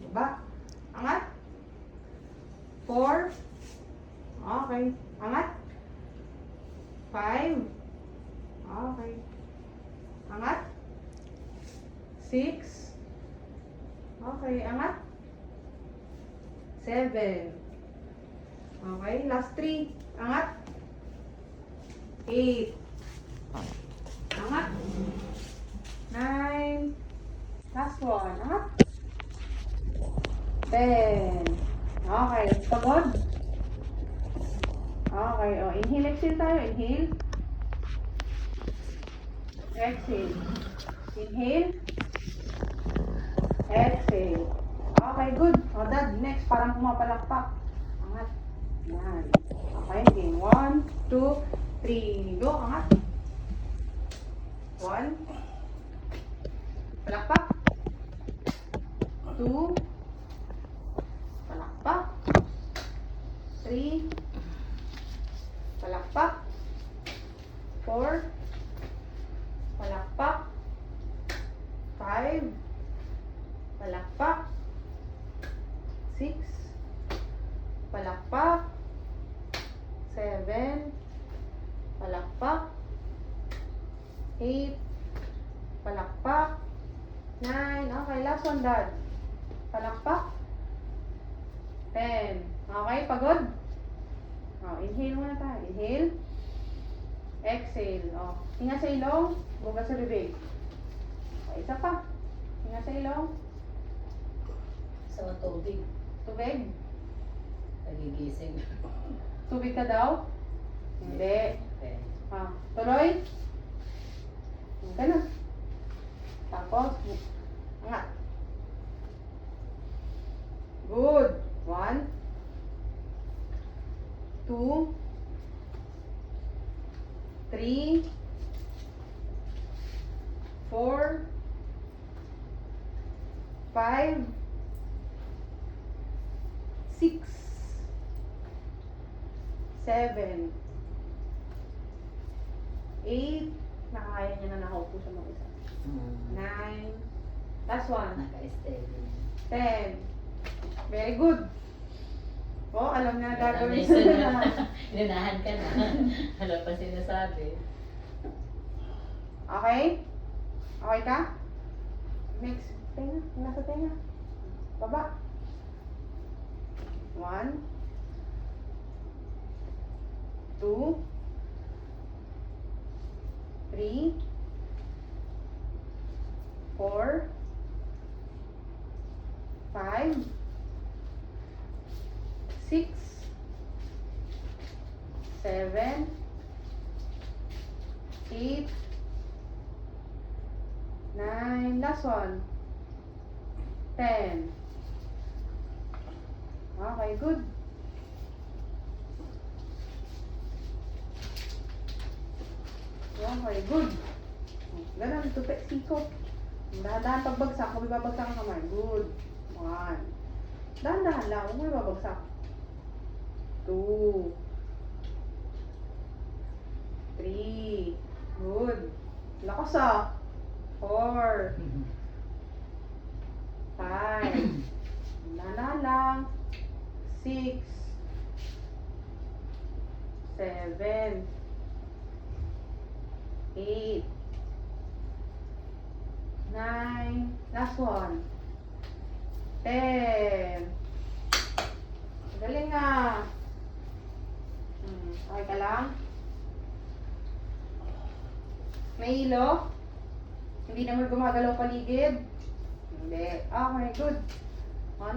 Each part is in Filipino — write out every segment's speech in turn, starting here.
Ba? Angat. 4. Okay. Angat. 5. Okay. Angat. 6. Okay. Angat. 7. Okay. Last 3. Angat. 8. Angat. 9. Last one. Angat. 10. Okay. Pagod. Okay. O, inhale, exhale tayo. Inhale. Exhale. Inhale. Exhale. Okay, good. O, dad, next. Parang pumapalakpak. Angat. Yan. Okay, game. 1, 2, 3. Go. Angat. 1. Palakpak. 2. Palakpak. 3. Palakpak. 4. Palakpak. 5. Palakpak. 6. Palakpak. 7. Palakpak. 8. Palakpak. 9. Okay, last one, dad. Palakpak. 10. Okay, pagod? Oh, inhale muna tayo. Inhale. Exhale. Oh, hinga sa ilong. Buga sa bibig. Okay, isa pa. Hinga sa ilong. Sa tubig. Tubig. Nagigising. Tubig ka daw? Hindi. Okay. Ah, tuloy. Ganun. Tapos, angat. Good. 1, 2, 3, 4, 5, 6, 7, 8, nakakaya niya na nakaupo sa mga isa. 9, last one, Naka-steady. 10. Very good. Oh, alam na gagawin May sa na. Inunahan ka na. Ano pa sinasabi? Okay? Okay ka? Next. Tenga. Nasa tenga. Baba. 1, 2, 3, 4, 5, 6, 7, 8, 9, last one, 10. Okay, good. Okay, good. Ganun, tupet, siko. Dahan-dahan pagbagsak, kung may babagsak ang kamay. Good. 1. Dahan-dahan lang, kung may babagsak. 2. 3. Good. Lakas ah. 4. 5. Dahan-dahan lang. 6. 7. 8. 9. Last one. 10. Galing nga. Okay ka lang? May ilo? Hindi naman gumagalaw paligid? Hindi. Okay, good.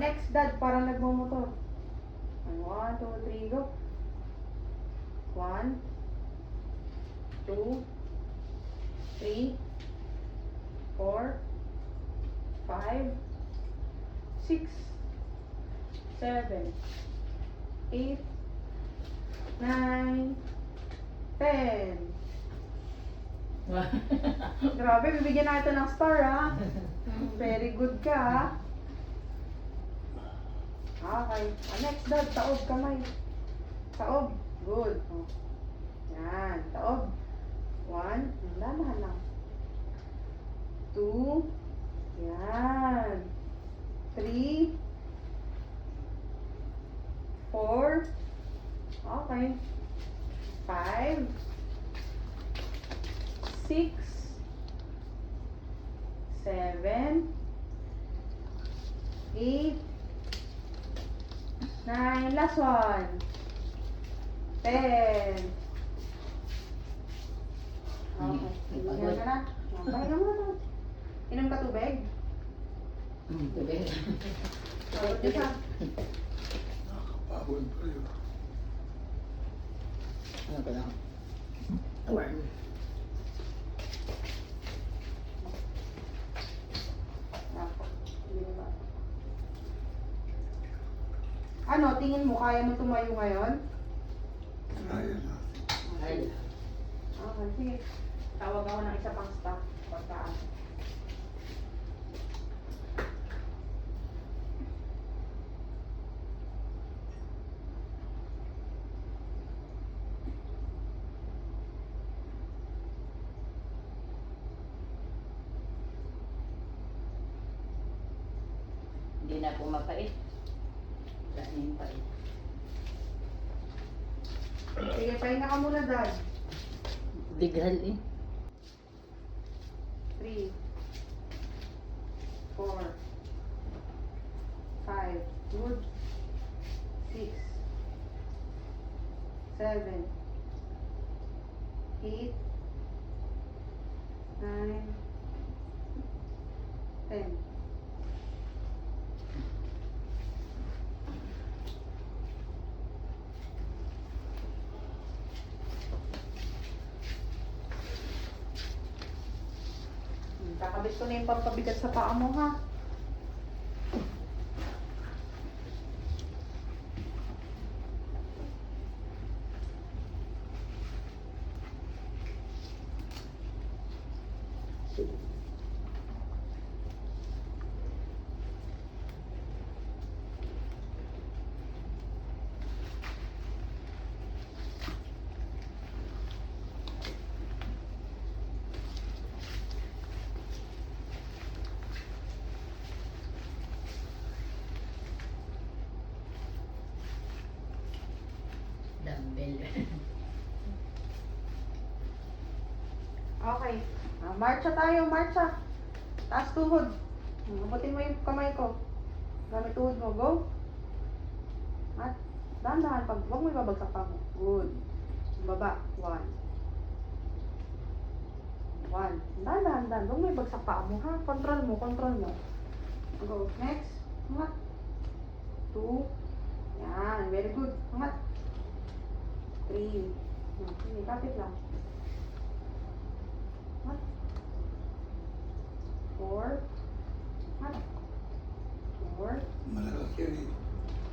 Next, dad. Parang nagmumotor. 1, 2, 3, go. 1, 2, 3, 4, 5, 6, 7, 8, 9, 10. Grabe, bibigyan natin ng star ha. Very good ka ha. Okay. Next, dad. Taob, kamay. Taob. Good. Yan. Taob. 1. Lamahan lang. 2. Yan. 3, 4, okay, 5, 6, 7, 8, 9, last one, 10. Okay, inom ka na. Pahinga mo na. Inom ka tubig? Tubig. Pagod niyo sa. Nakakapagod pa yun. Ano ka lang? Warm. Ako, hindi na ba? Ano, tingin mo, kaya mo tumayo ngayon? Kaya na. Ay. Okay, sige. Tawag ako ng isa pang staff. Pagkaan. Hindi na po mapait. Wala na yung pait. Sige, pahinga ka muna, Dad. Bighal eh. 3, 4, 5, good. 6, 7, 8, 9, 10. Kakabit ko na yung pampabigat sa paa mo, ha? Dumbbell. Okay. Marcha tayo, marcha. Taas tuhod. Abutin mo yung kamay ko. Gamit tuhod mo. Go. At dahan-dahan. Pag huwag mo ibabagsak pa mo. Good. Baba. 1. 1. Dahan-dahan. Huwag mo ibagsak pa mo, ha? Control mo, control mo. Go. Next. Angat. 2. Yan. Very good. Angat. 3. Sige, kapit lang. What? 4. What? 4. Malakas yan eh.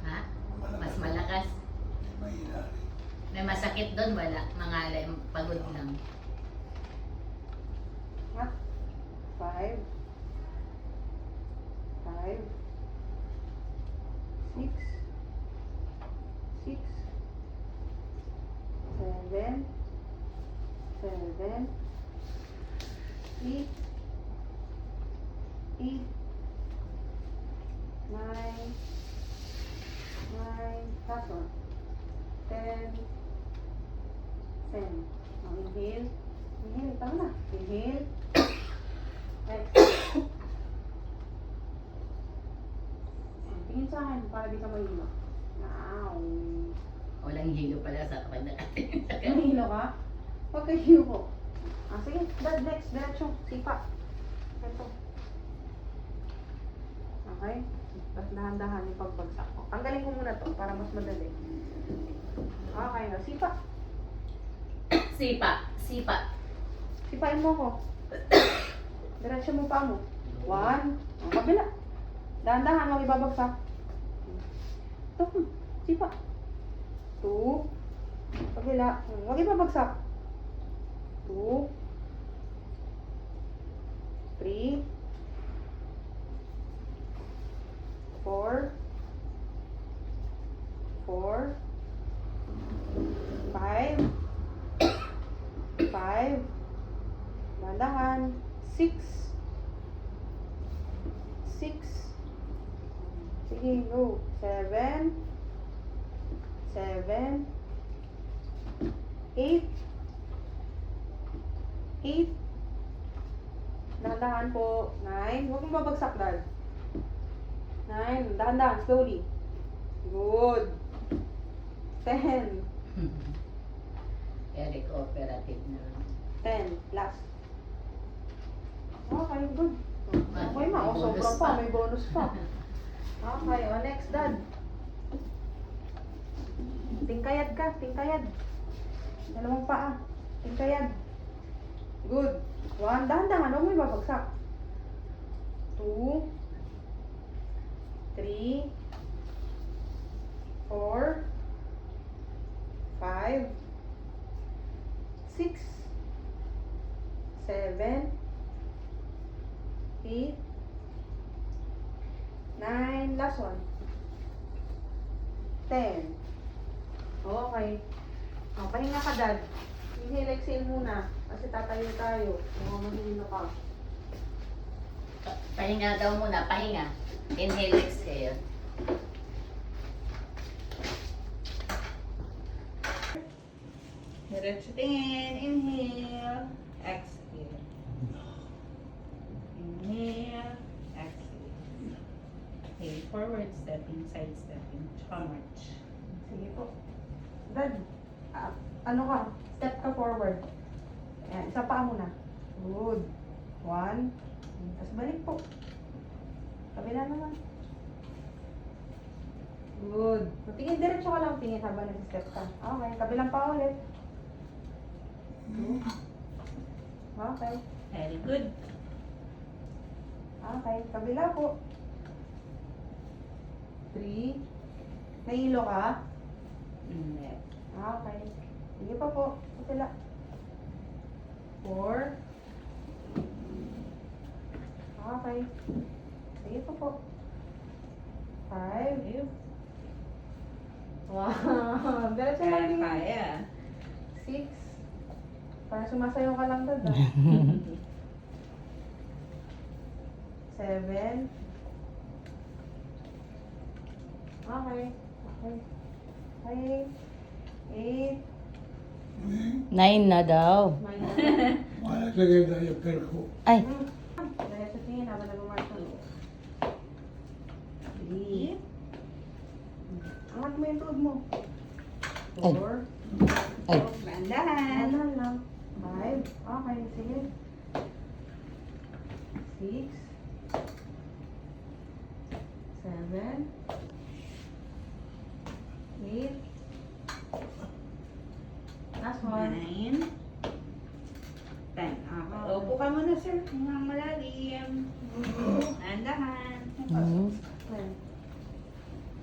Ha? Malakas. Mas malakas. Mahina rin. May masakit doon, wala. Mangalay, pagod lang. What? 5. 5. 6. 6. 7. 7. 8. 8. 9. 9. Last one. 10. 10. Now inhale. Inhale. Tama na. Inhale. Exhale. Tingin sa akin para di ka mahilo. Now. Walang hilo pala sa kapag nakatingin sa kanya. Mahilo ka? Huwag kayo hilo ko. Sige. Dad, next. Diretso. Sipa. Ito. Okay? Tapos dahan-dahan yung pagbagsak ko. Tanggalin ko muna to para mas madali. Okay na. Sipa. Sipa. Sipa. Sipain mo ko. Diretso mo pa mo. 1. Ang kabila. Dahan-dahan. Huwag ibabagsak. Ito. Sipa. 2. Kabila. Huwag ibabagsak. 2. 3. 4. 4. 5. 5. Dahan-dahan. 6. 6. Sige, go. 7, 7, 8, 8. Dahan-dahan po. 9. Huwag mong babagsak, Dad. 9. Dahan-dahan, slowly. Good. 10. Kaya cooperative na. 10. Last. Okay, good. Okay na. O, May bonus sobra pa. pa. May bonus pa. Okay, o next, Dad. Tingkayad ka, tingkayad. Dalawang paa. Tingkayad. Good. 1. Dahan-dahan. Huwag mo ibabagsak. 2. 3. 4. 5. 6. 7. 8. 9. Last one. 10. Okay. O, pahinga ka, Dad. Inhale, exhale muna. Kasi tatayo tayo. Kung mahilo ka. Pahinga daw muna, pahinga. Inhale, exhale. Diretso tingin. Inhale. Exhale. Inhale. Exhale. Okay, forward stepping, side stepping, tsaka march. Sige po. Dad, ano ka? Step ka forward. Ayan, isa paa muna. Good. 1. Tapos balik po. Kabila naman. Good. Tingin, diretso ka lang tingin habang nag-step ka. Okay, kabilang pa ulit. 2. Okay. Very good. Okay, kabila po. 3. Nahilo ka? Left. Okay. Sige pa po. Kabila. 4. Okay. Sige pa po. 5. Wow. Diretso lang din. Kaya. 6. Parang sumasayaw ka lang doon. 7. Okay. Okay. 8. 9 na daw. 9. Wala sa ganda yung pero ko. Ay, Dahil sa tingin, habang nag-march ulit. 3. Angat mo yung tuhod mo. Ay. 4. ay, Bandahan. Bandahan lang. 5. Okay, sige. 6. 7. 8. Last one. 9, 10. Okay. Upo ka muna, sir. Mga malalim. Andahan. mm,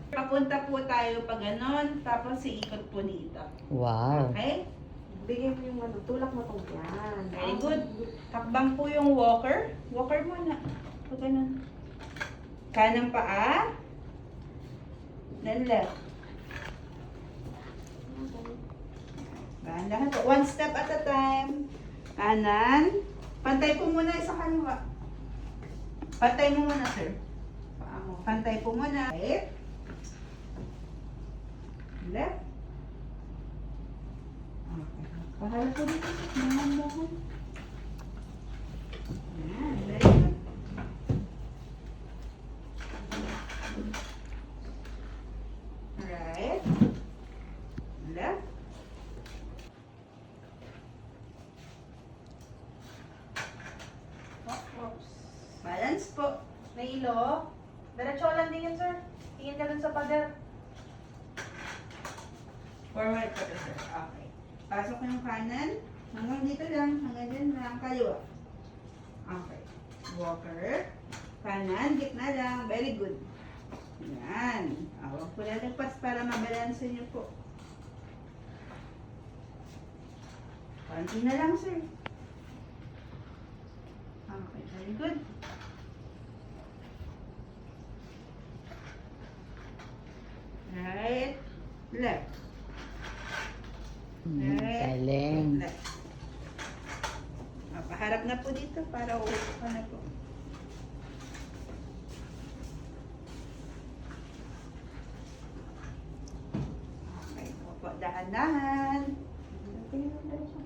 Papunta po tayo pag ganon, tapos iikot po dito. wow. Okay? Bigyan mo yung ano, tulak mo tong yan. Very good. Takbang po yung walker. Walker muna. Pag ganon. Kanang paa. Then left. Dahan-dahan po. One step at a time. Kanan. Pantay po muna sa kaliwa. Pantay mo muna, sir. Paa mo. Pantay po muna. Right. Left. Okay. Paharap po dito. Dahan-dahan. Ayan. Very good. Right. Left. Oops. Balance po. Nahilo. Diretso lang din yan, sir. Tingin ka dun sa pader. Forward po to, sir. Okay. Pasok yung kanan. Hanggang dito lang. Hanggang dyan lang. Kaliwa. Okay. Walker. Kanan. Gitna lang. Very good. Yan. Huwag po lalagpas para mabalanse niyo po. Konti na lang, sir. Okay. Very good. Right. Left. Mm, galing. Left. Paharap na po dito para uupo ka na po. Dahan-dahan. Tingnan mo dali siya.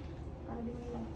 Para di mo ilang.